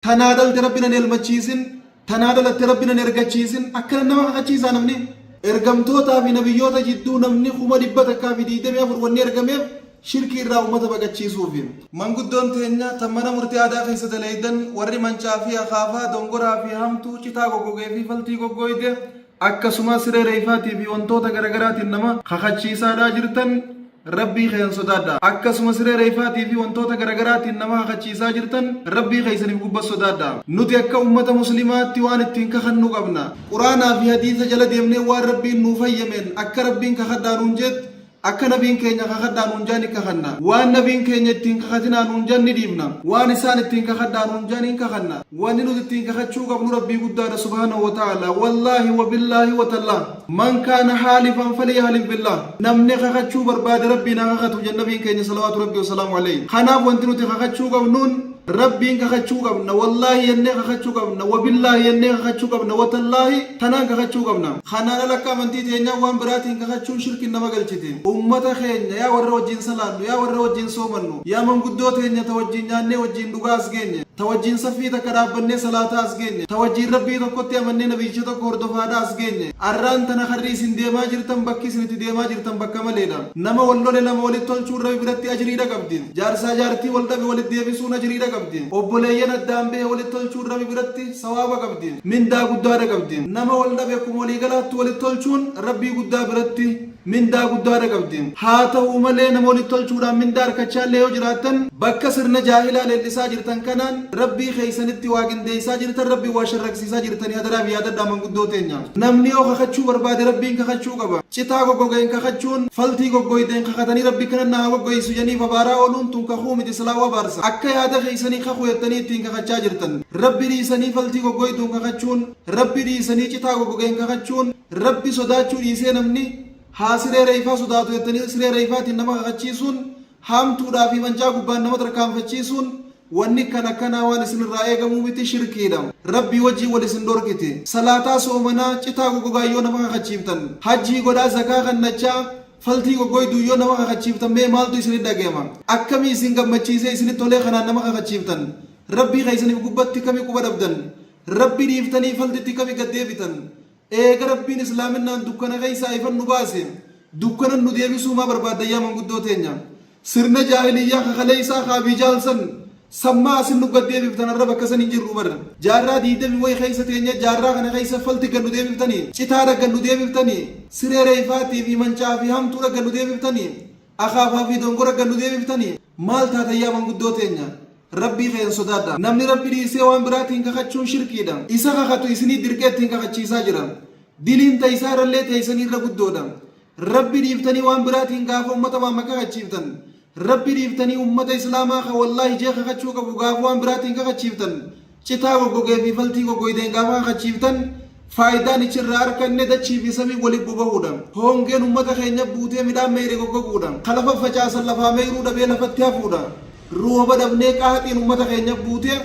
tanaadalti rabbina elmachiisin tanaadalatti rabbina ergachiisin akkana nama kakachiisaa namni ergamtootaa fi nabiyyoota jidduu namni 124 wanni ergameef shirkii irraa ummata baqachiisuufi manguddoon teenya tammana murtii aadaa keessa dalaydan warri mancaa fi akaafaa dongoraa fi hamtuu citaa goggogee fi faltii goggooyde akkasumas siree reefaatii fi wantoota garagaraatiin nama kakachiisaadhaa jirtan rabbii keen sodaadha akkasumas siree reefaatii fi wantoota garagaraatiin nama kakachiisaa jirtan rabbii keesaniif gubba sodaadha nuti akka ummata muslimaatti waan ittiin kakannu qabna quraanaa fi hadiisa jala deemnee waan rabbiin nuuf hayyameen akka rabbiin kakadhaa nuun jedhe akka nabiin keenya kakadhaa nuun jaani kakanna waan nabiin keenya ittiin kakatinaa nuun jaan ni dhiibna waan isaan ittiin kakadhaa nuun jaan hin kakanna wanni nuti ittiin kakachuu qabnu rabbii guddaadha subhaanahu wa ta'ala wallaahi wa billaahi wa tallaa man kaana haalifan falyahlif billah namni kakachuu barbaade rabbiin haa kakatu jedhe nabiin keenya salawaatu rabbii wasalaamu alayhi kanaaf wanti nuti kakachuu qabnuun rabbiin kakachuu qabna wallaahi yennee kakachuu qabna wabillaahi yennee kakachuu qabna watallaahi tanaan kakachuu qabna kanaan alakka amantii teenyaa waan biraatiin kakachuun shirkin nama galchiti ummata keenya yaa warra wajjiin salaannu yaa warra wajjiin soomannu yaa manguddoo teenya ta wajjiin nyaannee wajjiin dhugaa as geenye ta wajjiin saffii takka dhaabbannee salaataa as geenye ta wajjiin rabbii tokkotti amannee nabiyyicha tokko hordofaadhaa as geenye arraan tana harri isin deemaa jirtan bakki isinitti deemaa jirtan bakka maleedha nama wal lole lama walitti tolchuun rabbi biratti ajiriidha qabdi jaarsaa jaartii wal dhabe walitti deebisuun ajiriidha qabdi obboleeyyan addaan bee walitti tolchuun rabbi biratti sawaaba qabdi mindaa guddaadha qabdi nama wal dhabe akkuma walii galaatti walitti tolchuun rabbii guddaa biratti mindaa guddaadha qabdi haa ta'uu malee nama walitti tolchuudhaan mindaa harkachaallee yoo jiraattan bakka sirna jaahilaa leellisaa jirtan kanaan rabbii keeysanitti waa qindeeysaa jirtan rabbii waa sharraqsiisaa jirtanii hadaraa fi yaadadhaa manguddoo teenya namni yoo kakachuu barbaade rabbiin kakachuu qaba citaa goggogeen kakachuun faltii goggoydeen kakatanii rabbii kanan naa goggoysu janiif abaaraa ooluun tun kakuu miti silaa baarsa akka yaada keeysanii kakuu yettanii ittiin kakachaa jirtan rabbi dhiisanii faltii goggoyduun kakachuun rabbi dhiisanii citaa goggogeen kakachuun rabbi sodaachuu dhiisee namni haa siree reefaa sodaatu jettanii siree reefaatiin nama kakachiisuun haamtuudhaa fi mancaa gubbaan nama tarkaanfachiisuun wanni kanaa waan isinirraa eegamuu miti shirkiidha rabbii wajjii wal isin dhorkite salaataa soomanaa citaa goggogaa yoo nama kakachiiftan hajjii godhaa zakaa kannachaa faltii goggoyduu yoo nama kakachiiftan mee maaltu isinit dhageema akkamii isin gammachiisee isinit tolee kanaan nama kakachiiftan rabbii keeysaniif gubbatti kami quba dhabdan rabbii dhiiftanii faltitti kami gaddeebitan eega rabbiin islaaminaan dukkana keeysaa ifan nu baase dukkanan nu deebisuu maa barbaadayyaa manguddoo teenya sirna jaahiliyyaa kakaleeysaa kaabii jaalsan sammaa asin nu gaddeebiftan arra bakka san hin jirru bara jaarraa diidami way keeysa teenya jaarraa kana keeysa falti gad nu deebiftanii citaadha gad nu deebiftanii siree reefaatii fi mancaa fi hamtuudha gad nu deebiftanii akaafaa fi dongora gad nu deebiftanii maal taatayyaa manguddoo teenya rabbii keen sodaadha namni rabbi dhiisee waan biraatiin kakachuun shirkiidha isa kakatu isinii dirqeettiin kakachiisaa jira diliin ta'isaa irrallee teeysanii irra guddoodha rabbi dhiiftanii waan biraatiin gaafa ummata waamma kakachiiftan rabbi dhiiftanii ummata islaamaa ka wallaahi jee kakachuu qabu gaafa waan biraatiin kakachiiftan citaa goggogee fi faltii goggoydeen gaafa kakachiiftan faayidaan ichirraa arkanne dachii fi samii waliin bubahuudha hoongeen ummata keenya buutee midhaan meeyre goggoguudha kalafa facaasan lafaa meeyruu dhabee lafatti hafuudha rooba dhabnee qaaxiin ummata keenya buutee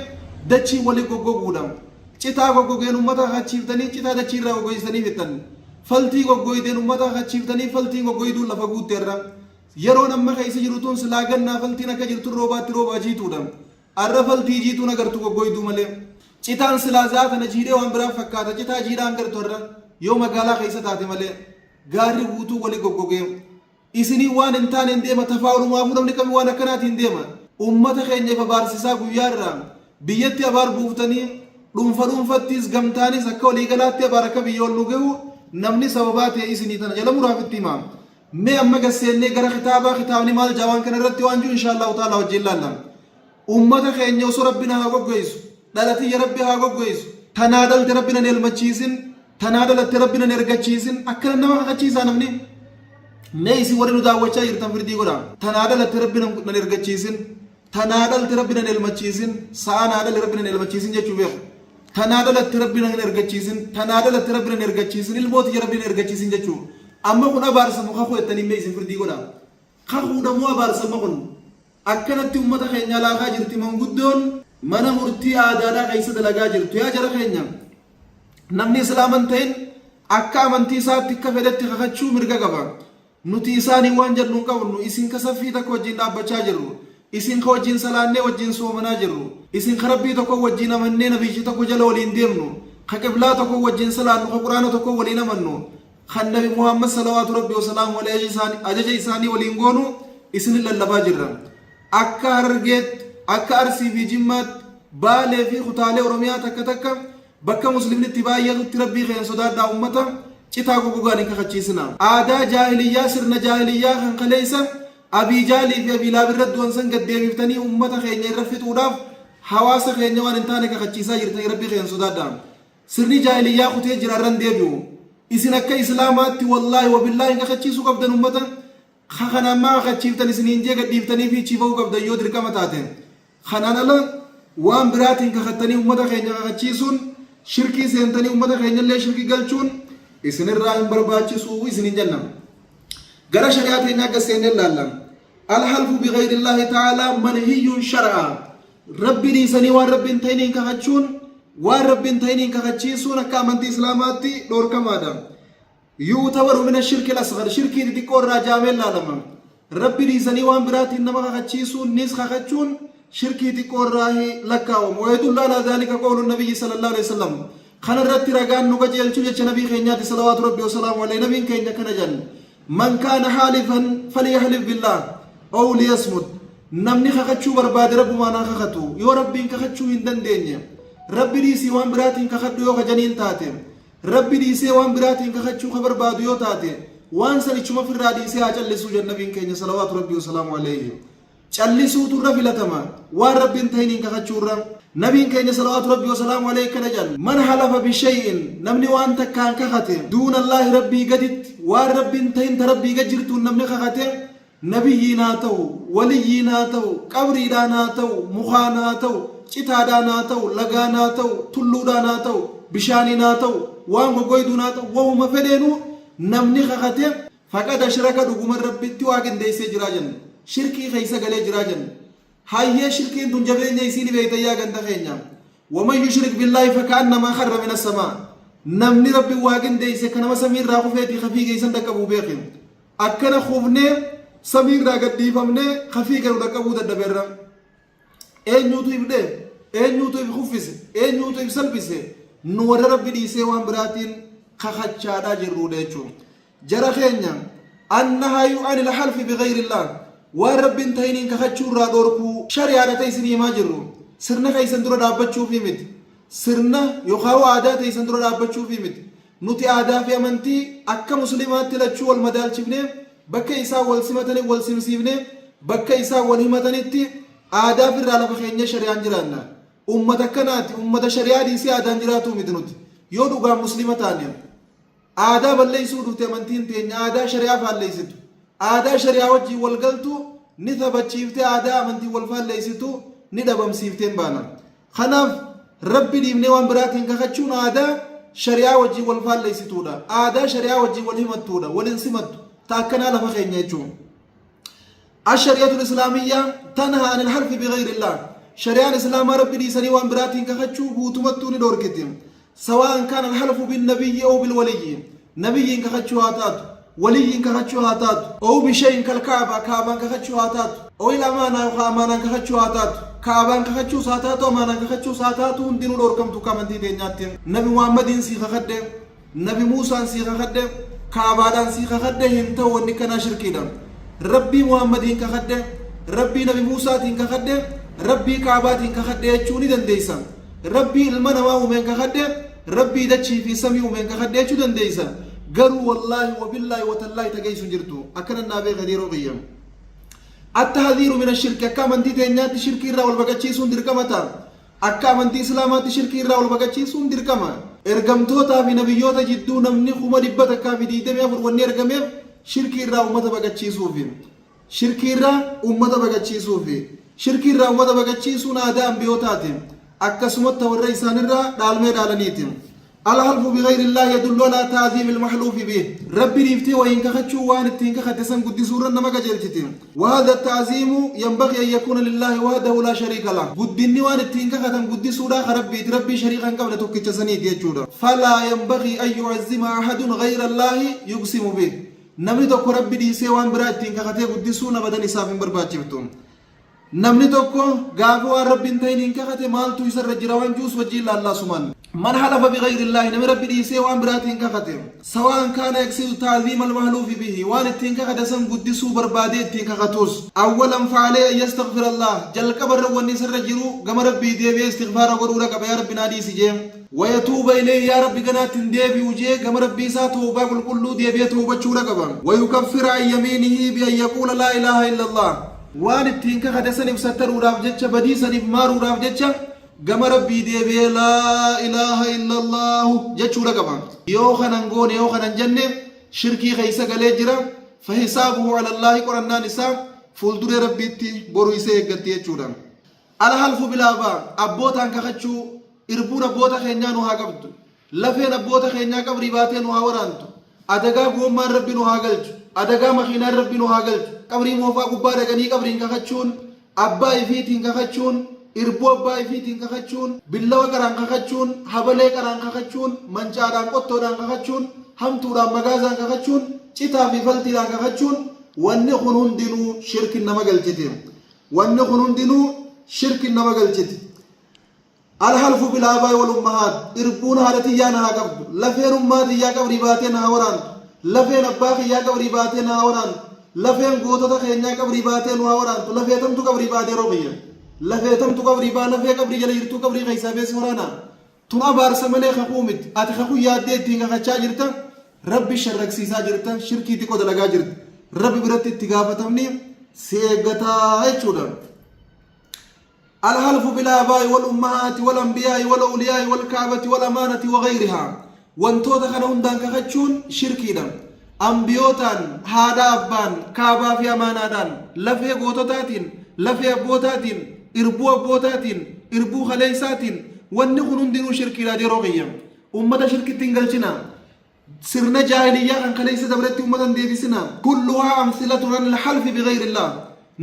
dachii waliin goggoguudha citaa goggogeen ummata kakachiiftanii citaa dachii irraa goggoysanii fixan faltii goggoydeen ummata kakachiiftanii faltii goggoyduun lafa guutteerra yeroon amma keessa jirutuun silaa gannaa faltiin akka jirtu roobaatti roobaa jiituudha arra faltii jiituun agartu goggoyduu malee citaan silaa zaatana jiidhee waan biraa fakkaata citaa jiidhaan gartu irra yoo magaalaa keessa taate malee gaarri guutuu walii goggogee isinii waan hin taane hin deema tafaa'ulumaafuu namni kami waan akkanaatiin deema ummata keenya ifa baarsisaa guyyaa irraa biyyatti abaar buuftanii dhuunfattis gamtaanis akka waliigalaatti abaar akka biyya ol nu gahu namni sababaa ta'e isinii tana jala muraafitti himaa mee amma gaseennee gara kitaabni maal jawaan kana irratti waan jiru inshaallahu ta'ala wajjin laalla ummata keenya osoo rabbina haa goggoysu dhalatiyya rabbi haa goggoysu tanaa dhalte rabbina hin elmachiisin tanaa dhalatte rabbina hin ergachiisin akkana nama kakachiisaa namni mee isin warri nu daawwachaa jirtan firdii godha tanaa dhalatte rabbina hin ergachiisin tanaa dhalte rabbina hin elmachiisin sa'a naa dhale rabbina hin elmachiisin jechuu beeku tanaa dhalatte rabbina hin ergachiisin tanaa dhalatte rabbina hin ergachiisin ilmootiyya rabbina hin ergachiisin jechuu amma kun abaarsamu kakuu jettanii mee isin firdii godha kakuudhamoo abaarsamu kun akkanatti ummata keenya laakaa jirti manguddoon mana murtii aadaadhaa keessa dalagaa jirtu yaa jara keenya namni islaaman ta'in akka amantii isaatti akka fedhetti kakachuu mirga qaba nuti isaanii waan jennu hin qabnu isin kasaffii takka wajjin dhaabbachaa jirru isin ka wajjin salaannee wajjin soomanaa jirru isin ka rabbii tokko wajjin amannee nabiyyi tokko jala waliin deemnu ka qiblaa tokko wajjin salaannu ka quraana tokko waliin amannu kan nabi muhammad salawaatu rabbi wasalaamu alayhi ajaja isaanii waliin goonu isin lallabaa jirra akka hargeet akka arsii fi jimmaat baalee fi kutaalee oromiyaa takka takka bakka muslimni itti baay'atutti rabbii keenya sodaadhaa ummata citaa gogogaan hin kakachiisina aadaa jaahiliyyaa sirna jaahiliyyaa kan kaleeysa abii jaalii fi abii laabirra du'an san gaddeebiftanii ummata keenya irra fixuudhaaf hawaasa keenya waan hin taane kakachiisaa jirtanii rabbii keenya sodaadhaa sirni jaahiliyyaa kutee jiraarran deebi'u isin akka islaamaatti wallaahi wabillaahi kakachiisuu qabdan ummata kanammaa kakachiiftan isiniin jee gadhiiftanii fi chiifa'uu qabdan yoo dirqama taate kanaan ala waan biraatiin kakattanii ummata keenya kakachiisuun shirkii seentanii ummata keenyallee shirkii galchuun isinirraa hin barbaachisu isiniin jenna gara shari'aa teenyaa akka seennee ilaallan alhalfu bighayriillaahi ta'aalaa manhiyyuun shar'a rabbi dhiisanii waan rabbiin ta'iniin kakachuun waan rabbiin ta'iniin kakachiisuun akka amantii islaamaatti dhoorkamaadha yu'tabaru min ashirki al-asghar shirkii xixiqqoo irraa jaamee ilaalama rabbi dhiisanii waan biraatiin nama kakachiisuun nis kakachuun shirkii xiqqoo irraa lakkaawamu wayidullu alaa dhaalika qawlu nabiyyi sallallahu alaihi wasallam kana irratti ragaan nu qajeelchu jecha nabii keenyaati salawaatu rabbi wasalaamu alayhi nabiin keenya kana jenna man kaana haalifan falyahlif billah aw liyasmut namni kakachuu barbaade rabbumaan haa kakatu yoo rabbiin kakachuu hin dandeenye rabbi dhiisii waan biraatiin kakadhu yoo kajaniin taate rabbi dhiisee waan biraatiin kakachuu ka barbaadu yoo taate waan sanichuma firraa dhiisee haa callisuu jenna nabiin keenya salawaatu rabbi wasalaamu alayhi callisuutu irra filatama waan rabbiin ta'iniin kakachuurra nabiin keenya salawaatu rabbi wasalaamu alayhi kana jenna man halafa bishay'in namni waan takkaan kakate duuna allaahi rabbii gaditti waan rabbiin ta'in ta rabbii gad jirtuun namni kakate nabiyyiin haa ta'u waliyyiin haa ta'u qabriidhaan haa ta'u mukaan haa ta'u citaadhaan haa ta'u lagaan haa ta'u tulluudhaan haa ta'u bishaaniin haa ta'u waan gogoyduun haa ta'u wahuma fedheenuu namni kakate faqad ashraka dhuguma rabbitti waa qindeessee jiraa jenna shirkii keessa galee jiraa jenna hayyee shirkiin tun jabeenya isiin beeytayyaa ganda keenya waman yushrik billaahi fakaannamaa kharra min assamaa namni rabbi waa qindeesse kanama samiirraa kufeetii kafii geessan dhaqqabuu beekin akkana kufnee samiirraa gadhiifamnee kafii ganu dhaqqabuu daddabeerra eenyuutu ibdhe eenyuutu ib kuffise eenyuutu ib salphise nu warra rabbi dhiisee waan biraatiin kakachaadhaa jirruudha jechuun jara keenya annahayu anil halfi bighayrillah waan rabbiin ta'iniin kakachuu irraa dhoorkuu shari'aadha ta'e isin himaa jirru sirna keessan dura dhaabbachuufi miti sirna yookaan aadaa ta'e isin dura dhaabbachuufi miti nuti aadaa fi amantii akka muslimaatti lachuu wal madaalchifnee bakka isaa wal simatanii wal simsiifnee bakka isaa wal himatanitti aadaa fi irraa lafa keenya shari'aan jiraanna ummata akkanaati ummata shari'aa dhiisee aadaan jiraatu miti nuti yoo dhugaan muslima taane aadaa balleessuu dhufte amantiin teenya aadaa shari'aa faalleessitu aadaa shari'aa wajjin wal galtu ni taphachiifte aadaa amantii wal faalleessitu ni dhabamsiifteen baana kanaaf rabbi dhiibnee waan biraatiin kakachuun aadaa shari'aa wajjin wal faalleessituudha aadaa shari'aa wajjin wal himattuudha waliin simattu ta akkanaa lafa keenya jechuun الشريعة الإسلامية تنهى عن الحلف بغير الله شريعة الإسلام ربي ديساني وان براتين كخشو بوتمتوني دوركتين سواء كان الحلف بالنبي أو بالولي نبي كخشو هاتات ولي كخشو هاتات أو بشيء كالكعبة كعبة كخشو هاتات أو الأمانة أمانة كخشو هاتات كعبة كخشو هاتات أمانة كخشو هاتات وندينو دوركم تكامن دي دينياتين نبي محمد سيخ خده نبي موسى سيخ خده كعبة سيخ خده هنتو ونكنا شركينا ربي محمد كخده ربي نبي موسى كخده ربي كعبات كخده يجوني دنديسا ربي المنوى ومن كخده ربي دتشي في سمي ومن كخده يجو دنديسا قالوا والله وبالله وتالله تجيس جرتو أكن النبي غدير قيم التحذير من الشرك كمن دي تنيات شرك الرا والبقتشي سندر كمتا أكمن دي إسلامات شرك الرا والبقتشي سندر كما إرجمتوتا في نبيوتا جدو نمني خما دبتا كافي دي دم يفر ونير كمير شرك الرا أمتا بقتشي سوفي شرك الرا أمتا بقتشي سوفي شرك الرا أمتا بقتشي سونا أدام بيوتاتهم أكسمت والرئيسان الرا دالمي دالنيتهم الحلف بغير الله يدل على تعظيم المحلوف به ربي ريفتي وإن كخشوا وان التين كختسن قد سورة نمك جلتين وهذا التعظيم ينبغي أن يكون لله وحده لا شريك له قد النوان التين كختم قد سورة ربي شريكا قبل تكتسني ديجورا فلا ينبغي أن يعظم أحد غير الله يقسم به نمي تكو ربي دي سيوان برا التين كختي قد سورة بدن إساف برباجبتون namni tokko gaafa waan rabbiin ta'iniin kakate maaltu isarra jira waan juus wajjiin laallaa suman من حلف بغير الله نمر بديسي وان براتين كختم سواء كان يقصد تعظيم المحلوف به وان التين كختسم قدسو بربادي التين كختوس اولا فعليه ان يستغفر الله جل كبر ونسر رجرو قم ربي ديبي استغفار قرورك يا رب نادي سجيم ويتوب اليه يا رب قنات ديبي وجي قم ربي ساتوبا كل كل ديبي توبا شورك ويكفر عن يمينه بان يقول لا اله الا الله وان التين كختسن بستر وراف جتش بديسن بمار وراف جتش قام ربي ديبي لا إله إلا الله جتشورا قبا يوخنا نقول يوخنا نجنة شركي خيسا قليجرا فحسابه على الله قرآن نساء فولدر ربي تي برويسي يقتي يجورا على حلف بالآبا أبوتا انكخشو إربون أبوتا خينيانو ها قبض لفين أبوتا خينيا قبري باتين وها ورانتو أدقا قومان ربي نوها قلج أدقا مخينا ربي نوها قلج قبري موفا قبارا قني قبري انكخشون أبا إفيت انكخشون irbo abbaa ifiitiin kakachuun billawa qaraan kakachuun habalee qaraan kakachuun mancaadhaan qottoodhaan kakachuun hamtuudhaan magaazaan kakachuun citaa fi faltiidhaan kakachuun wanni kun hundinuu shirkin nama galchite wanni kun hundinuu shirkin nama galchite alhalfu bilaabaay wal ummahaat irbuun haadhatiyyaa na haa qabdu lafeen ummaatiyyaa qabrii baatee na haa waraantu lafeen abbaa kiyyaa qabrii baatee na haa waraantu lafeen gootota keenyaa qabrii baatee nu haa waraantu lafeetamtu qabrii baatee roobiyya لفيتم تقبري بانا في قبري جل يرتو قبري غيسا بيس ورانا تنا بارس ملي خقومت اتخخو ياديت تيغا خچا جرتا ربي شرك سيسا جرتا شركي تكو دلغا جرت ربي برت تيغافتمني سيغتا ايچودا الحلف بالآباء والأمهات والأنبياء والأولياء والكعبة والأمانة وغيرها وانتو دخنا هندان كخچون شركي دم أنبيوتان هادا أبان كعبة في أمانادان لفي غوتوتاتين لفي أبوتاتين إربو أبوتاتين إربو خليساتين ونخن دينو شركي لا دي روغيا أمة شركي تنقلشنا سرنا جاهلية عن خليسة دبرتي أمة ديبسنا كلها أمثلة عن الحلف بغير الله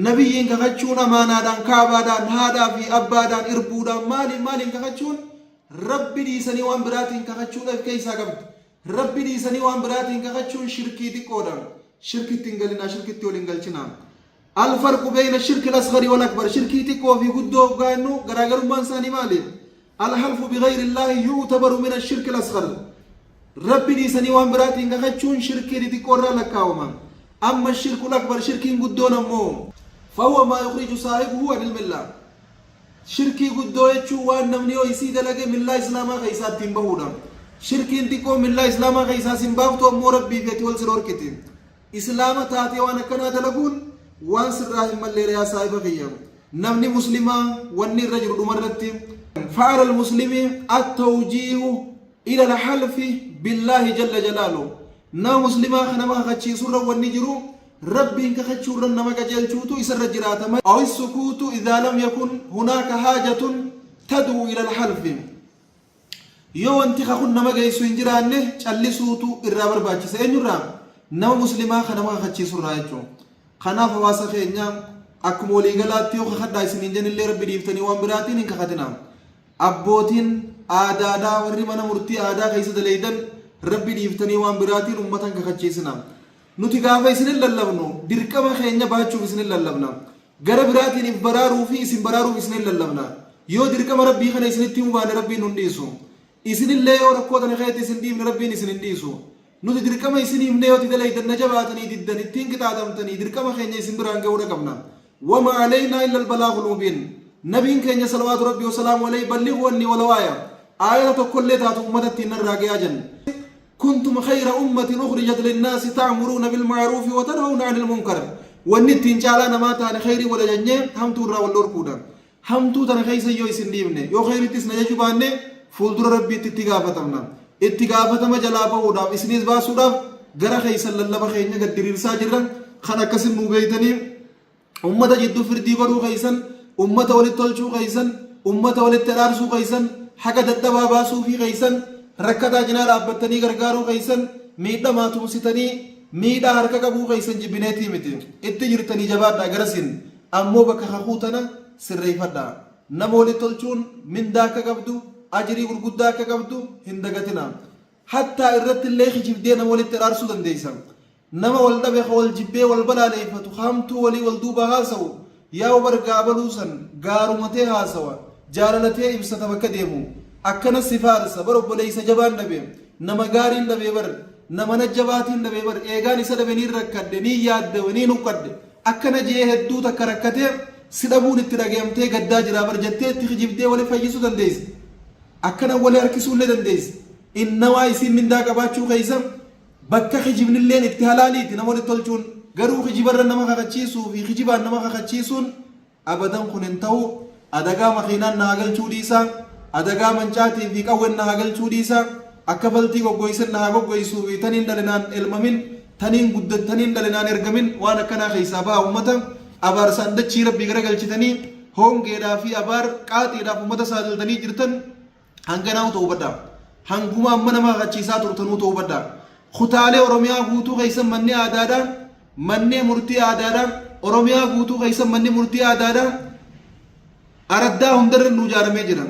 نبي كخشون أمانا دان كعبا دان هادا في أبا دان إربو دان مالي كخشون ربي دي سني وان براتين كخشون كيسا قبض ربي دي سني وان براتين كخشون شركي دي كودان شركي تنقلنا شركي تولنقلشنا الفرق بين الشرك الأصغر والأكبر شركي تكو في قدو قانو غراغر مانساني مالي الحلف بغير الله يعتبر من الشرك الأصغر ربي دي سني وان براتين كخشون شركي دي تكورا لكاوما أما الشرك الأكبر شركي قدو نمو فهو ما يخرج صاحبه عن الملة شركي قدو يتشو وان نمنيو يسيد لغي من الله إسلاما خيسات تنبهودا شركي انتكو من الله إسلاما خيسات سنبافتو أمو ربي فيتي والسرور كتين إسلاما تاتي وانا كنا دلقون وان سراهم اللي يا صاحب خيام نمني مسلما وني الرجل مرتي فعل المسلم التوجيه الى الحلف بالله جل جلاله نا مسلما خنما خچي سر وني جرو ربي انك خچور نما جل چوتو يسر جراتا او السكوت اذا لم يكن هناك حاجه تدعو الى الحلف يو انت خخن نما جيسو انجرانه چلسوتو الرابر باچي سينجرا نا مسلما خنما خچي سر رايچو خناف واسخينيا اكمولي غلاتي وخدا سنين جن اللي ربي ديفتني وان براتين ان كختنا ابوتين آدادا وري من مرتي آدا كيس دليدن ربي ديفتني وان براتين امتن كخچيسنا نوتي غافي سن للبنو دركما خينيا باچو سن للبنا غر براتين برارو في سن برارو سن للبنا يو دركما ربي خنا سنتي وان ربي ننديسو اسن اللي وركو دن خيتي سن ديم ربي سن نديسو نودي دركما يسني منيوتي دليدن نجباتني ددن التين كتادمتني دركما خينيا سنبران غودا قبنا وما علينا الا البلاغ المبين نبي كان صلوات ربي وسلامه عليه بلغوني ولو آية كل ذات أمة الراقية جن كنتم خير أمة أخرجت للناس تعمرون بالمعروف وتنهون عن المنكر والنتين جعلنا ما تان خير ولا جنة هم تورا واللور كودا هم توتن خيس يو يسنديمنه يو خير تسنا يجبانه فولدر ربي تتجافتمنا اتجافتما جلابه ودا إسنيس باسودا غرا خيس الله بخيرنا قدرير ساجرا خنا كسر مبيتني أمة جدو فردي برو خيسن أمة ولد تلشو خيسن أمة ولد ترارسو خيسن حقا ددبا باسو في خيسن ركتا جنال أبتني غرغارو خيسن ميدا ما تمسيتني ميدا حركا قبو خيسن جبنيتي متين اتجرتني جباد غرسن أمو بك خخوتنا سرّي فدا نمو ولد تلشون من داك قبدو أجري غرغداك قبدو هندغتنا حتى الرت اللي خجب دينا ولد ترارسو دنديسن نما ولد بخول جبه والبلا ليفتو خامتو ولي والدوبا هاسو yaa bargaabaluusan gaarumatee haasawa jaalalatee ibsata bakka deemu akkana sifaarsa bar obboleeysa jabaan dhabe nama gaariin dhabe bar nama najjabaatiin dhabe bar eegaan isa dhabe niin rakkadde niin yaadde niin huqqadde akkana jee hedduu takka rakkatee si dhabuun itti dhagayamtee gaddaa jira bar jettee itti kijibdee wali fayyisuu dandeessi akkana wali harkisuullee dandeessi innawaa isiin mindaa qabaachuu keeysa bakka kijibnilleen itti halaaliiti nama walitti tolchuun garuu kijibarra nama kakachiisuu fi kijibaan nama kakachiisuun abadan kun hin ta'u adagaa makiinaan na hagalchuu dhiisaa adagaa mancaatii fi qawwen na hagalchuu dhiisaa akka baltii goggoysan na hagoggoysuu fi taniin dhalinaan elmamin taniin guddataniin dhalinaan ergamin waan akkanaa keeysaa ba'a ummata abaarsaan dachii rabbii garagalchitanii hongeedhaa fi abaar qaaxiidhaaf ummata saadiltanii jirtan hanganaa ta'uu baddaa hanguma amma nama kakachiisaa turtanuu ta'uu baddaa kutaalee oromiyaa guutuu keeysan manni aadaadhaan manni murtii aadaadhaan oromiyaa guutuu keeysan manni murtii aadaadhaan araddaa hundarra nu ijaaramee jira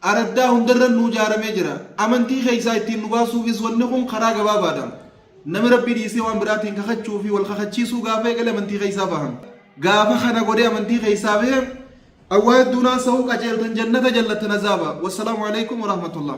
araddaa hundarra nu ijaaramee jira amantii keeysaa ittiin nu baasuufis wanni kun karaa gabaabaadha nami rabbii dhiisee waan biraatiin kakachuu fi wal kakachiisuu gaafa eegale amantii keeysaa bahan gaafa kana godhee amantii keeysaa bahe awwaa hedduunaan sahuu qajeeltan jannata jallatan azaaba wassalaamu alaikum warahmatullah